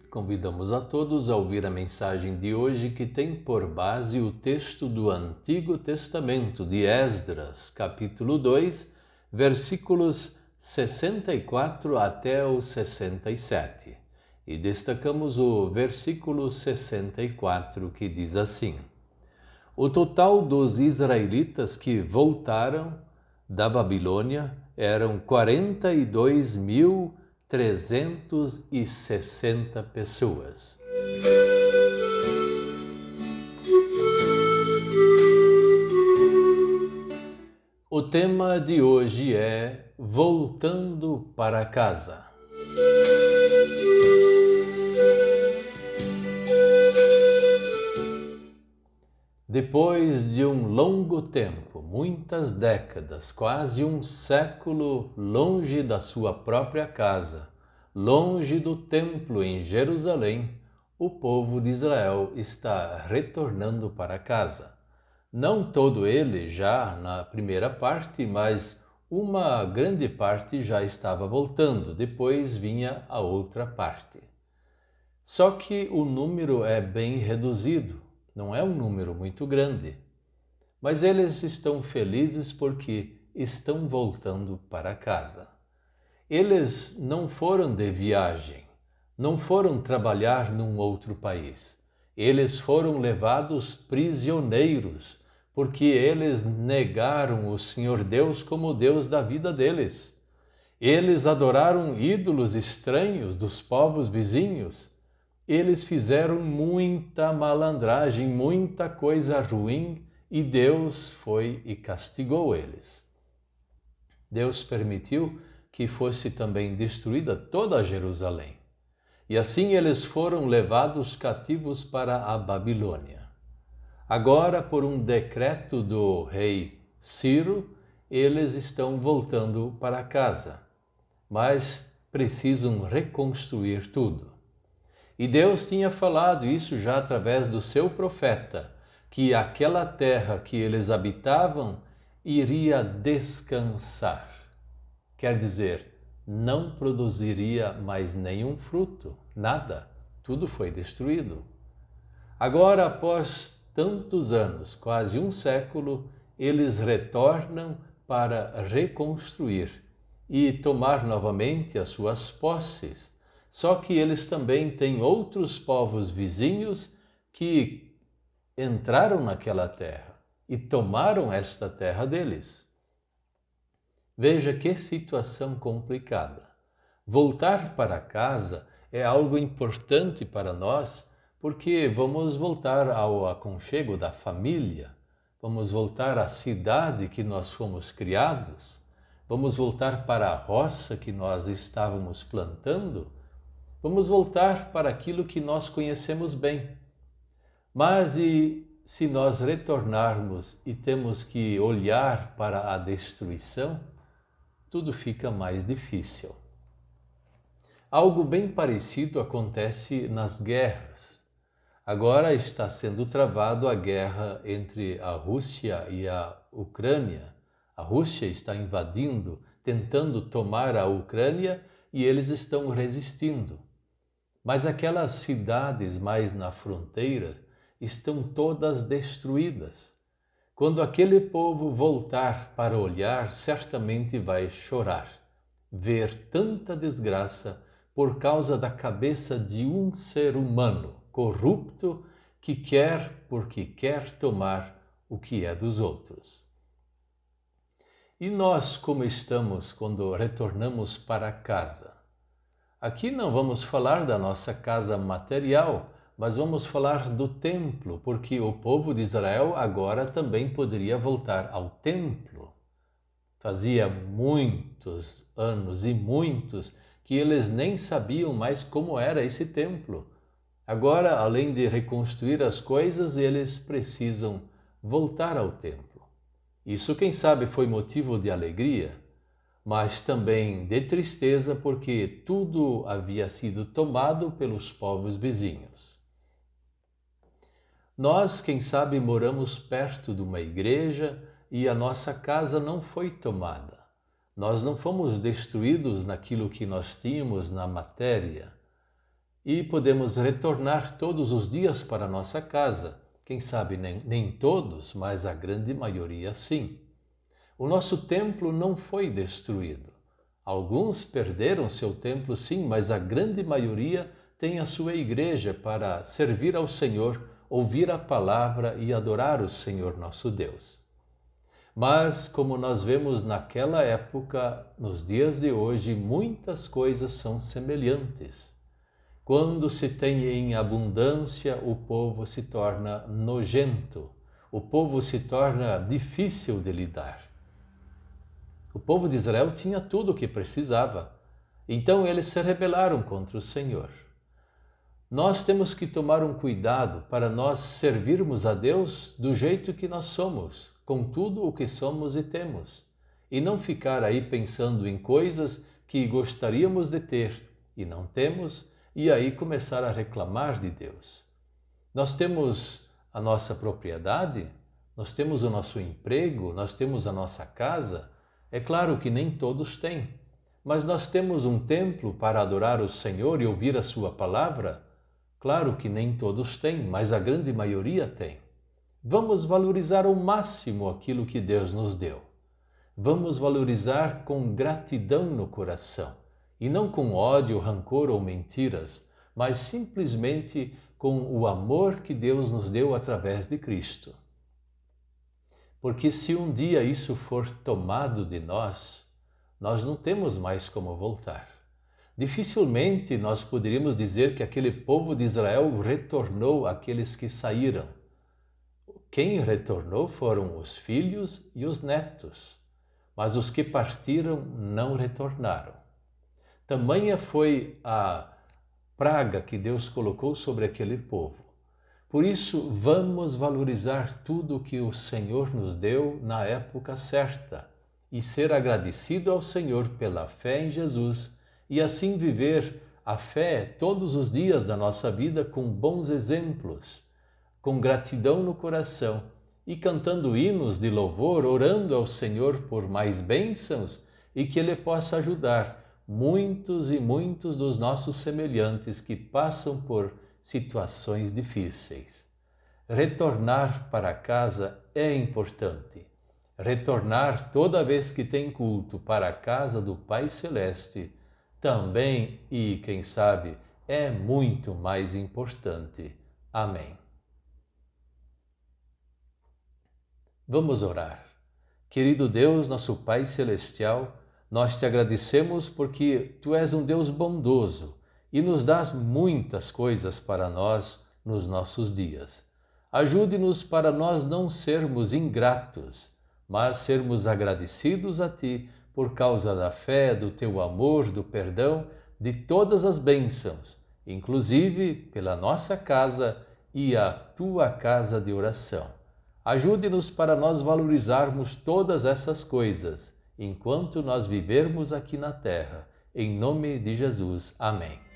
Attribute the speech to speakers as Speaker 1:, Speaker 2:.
Speaker 1: Convidamos a todos a ouvir a mensagem de hoje, que tem por base o texto do Antigo Testamento de Esdras, capítulo 2, versículos 64 até o 67. E destacamos o versículo 64, que diz assim: O total dos israelitas que voltaram da Babilônia eram 42.360 pessoas. O tema de hoje é Voltando para Casa. Depois de um longo tempo, muitas décadas, quase um século longe da sua própria casa, longe do templo em Jerusalém, o povo de Israel está retornando para casa. Não todo ele já na primeira parte, mas uma grande parte já estava voltando, depois vinha a outra parte. Só que o número é bem reduzido. Não é um número muito grande, mas eles estão felizes porque estão voltando para casa. Eles não foram de viagem, não foram trabalhar num outro país. Eles foram levados prisioneiros, porque eles negaram o Senhor Deus como Deus da vida deles. Eles adoraram ídolos estranhos dos povos vizinhos. Eles fizeram muita malandragem, muita coisa ruim, e Deus foi e castigou eles. Deus permitiu que fosse também destruída toda Jerusalém. E assim eles foram levados cativos para a Babilônia. Agora, por um decreto do rei Ciro, eles estão voltando para casa, mas precisam reconstruir tudo. E Deus tinha falado isso já através do seu profeta, que aquela terra que eles habitavam iria descansar. Quer dizer, não produziria mais nenhum fruto, nada, tudo foi destruído. Agora, após tantos anos, quase um século, eles retornam para reconstruir e tomar novamente as suas posses. Só que eles também têm outros povos vizinhos que entraram naquela terra e tomaram esta terra deles. Veja que situação complicada. Voltar para casa é algo importante para nós, porque vamos voltar ao aconchego da família, vamos voltar à cidade que nós fomos criados, vamos voltar para a roça que nós estávamos plantando, vamos voltar para aquilo que nós conhecemos bem. Mas e se nós retornarmos e temos que olhar para a destruição, tudo fica mais difícil. Algo bem parecido acontece nas guerras. Agora está sendo travado a guerra entre a Rússia e a Ucrânia. A Rússia está invadindo, tentando tomar a Ucrânia, e eles estão resistindo. Mas aquelas cidades mais na fronteira estão todas destruídas. Quando aquele povo voltar para olhar, certamente vai chorar, ver tanta desgraça por causa da cabeça de um ser humano corrupto que quer porque quer tomar o que é dos outros. E nós, como estamos quando retornamos para casa? Aqui não vamos falar da nossa casa material, mas vamos falar do templo, porque o povo de Israel agora também poderia voltar ao templo. Fazia muitos anos e muitos que eles nem sabiam mais como era esse templo. Agora, além de reconstruir as coisas, eles precisam voltar ao templo. Isso, quem sabe, foi motivo de alegria, mas também de tristeza, porque tudo havia sido tomado pelos povos vizinhos. Nós, quem sabe, moramos perto de uma igreja e a nossa casa não foi tomada. Nós não fomos destruídos naquilo que nós tínhamos na matéria. E podemos retornar todos os dias para a nossa casa. Quem sabe nem todos, mas a grande maioria sim. O nosso templo não foi destruído. Alguns perderam seu templo sim, mas a grande maioria tem a sua igreja para servir ao Senhor, ouvir a palavra e adorar o Senhor nosso Deus. Mas, como nós vemos naquela época, nos dias de hoje, muitas coisas são semelhantes. Quando se tem em abundância, o povo se torna nojento, o povo se torna difícil de lidar. O povo de Israel tinha tudo o que precisava, então eles se rebelaram contra o Senhor. Nós temos que tomar um cuidado para nós servirmos a Deus do jeito que nós somos, com tudo o que somos e temos, e não ficar aí pensando em coisas que gostaríamos de ter e não temos, e aí começar a reclamar de Deus. Nós temos a nossa propriedade, nós temos o nosso emprego, nós temos a nossa casa. É claro que nem todos têm, mas nós temos um templo para adorar o Senhor e ouvir a sua palavra. Claro que nem todos têm, mas a grande maioria tem. Vamos valorizar ao máximo aquilo que Deus nos deu. Vamos valorizar com gratidão no coração, e não com ódio, rancor ou mentiras, mas simplesmente com o amor que Deus nos deu através de Cristo. Porque se um dia isso for tomado de nós, nós não temos mais como voltar. Dificilmente nós poderíamos dizer que aquele povo de Israel retornou àqueles que saíram. Quem retornou foram os filhos e os netos, mas os que partiram não retornaram. Tamanha foi a praga que Deus colocou sobre aquele povo. Por isso, vamos valorizar tudo o que o Senhor nos deu na época certa e ser agradecido ao Senhor pela fé em Jesus e assim viver a fé todos os dias da nossa vida com bons exemplos, com gratidão no coração e cantando hinos de louvor, orando ao Senhor por mais bênçãos e que Ele possa ajudar muitos e muitos dos nossos semelhantes que passam por situações difíceis. Retornar para casa é importante. Retornar toda vez que tem culto para a casa do Pai Celeste também e, quem sabe, é muito mais importante. Amém. Vamos orar. Querido Deus, nosso Pai Celestial, nós te agradecemos porque Tu és um Deus bondoso e nos dás muitas coisas para nós nos nossos dias. Ajude-nos para nós não sermos ingratos, mas sermos agradecidos a Ti por causa da fé, do Teu amor, do perdão, de todas as bênçãos, inclusive pela nossa casa e a Tua casa de oração. Ajude-nos para nós valorizarmos todas essas coisas enquanto nós vivermos aqui na terra. Em nome de Jesus. Amém.